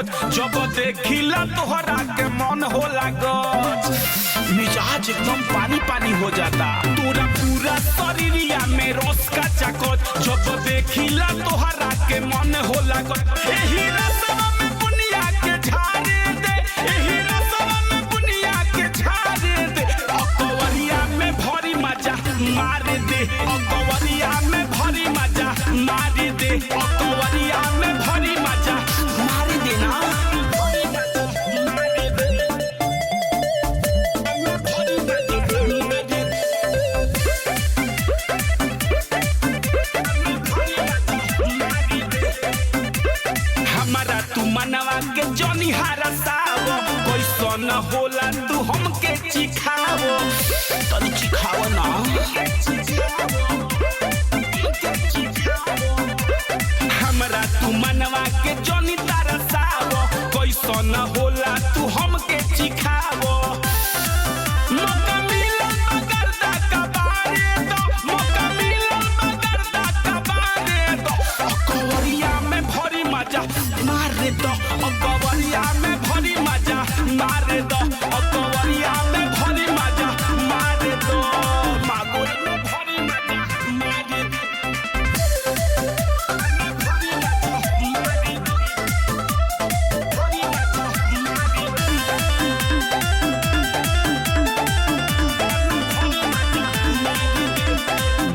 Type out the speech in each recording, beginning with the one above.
चकत जब देखिला तोहरा के मन होला गच मिजाज एकदम पानी पानी हो जाता तोरा पूरा शरीरिया में रस का चकत जब देखिला तोहरा के मन होला गच एही रसवा में बुनिया के झाड़े दे एही रसवा में बुनिया के झाड़े दे अकवरिया में भरी मजा मार दे अकवरिया में भरी मजा मार दे अकवरिया में भरी मजा मार देना हमारा तू मनवा के जनी हरसाव कैसन होला तू हमके चिखावो तनी चिखावो ना हमरा तू मनवा के जनी तरसाव कैसन होला तू हमके चिखावो मौका मिलल मगरदा कबारे दो मौका मिलल मगरदा कबारे दो अकवरिया में भरी मजा मार दो अकवरिया में भरी मजा मार दो अकवरिया में भरी मजा मार दो मागुर में भरी मजा मार दो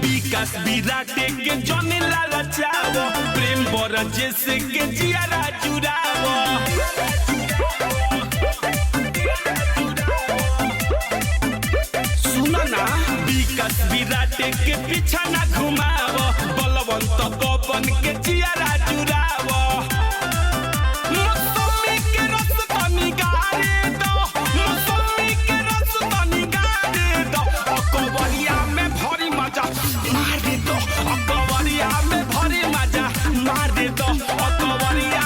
विकास विराटे के जने लाला चावो प्रेम बर जैसे के जियारा जुड़ावो सुनो ना विकास विराटे के पीछा ना घुमावो बलवंत पवन के जियारा जुड़ावो मौसमी के रस तनी गारे दो मौसमी के रस तनी गारे दो अकवरिया में भरी मजा मार दो अकवरिया में भरी मजा मार दो अकवरिया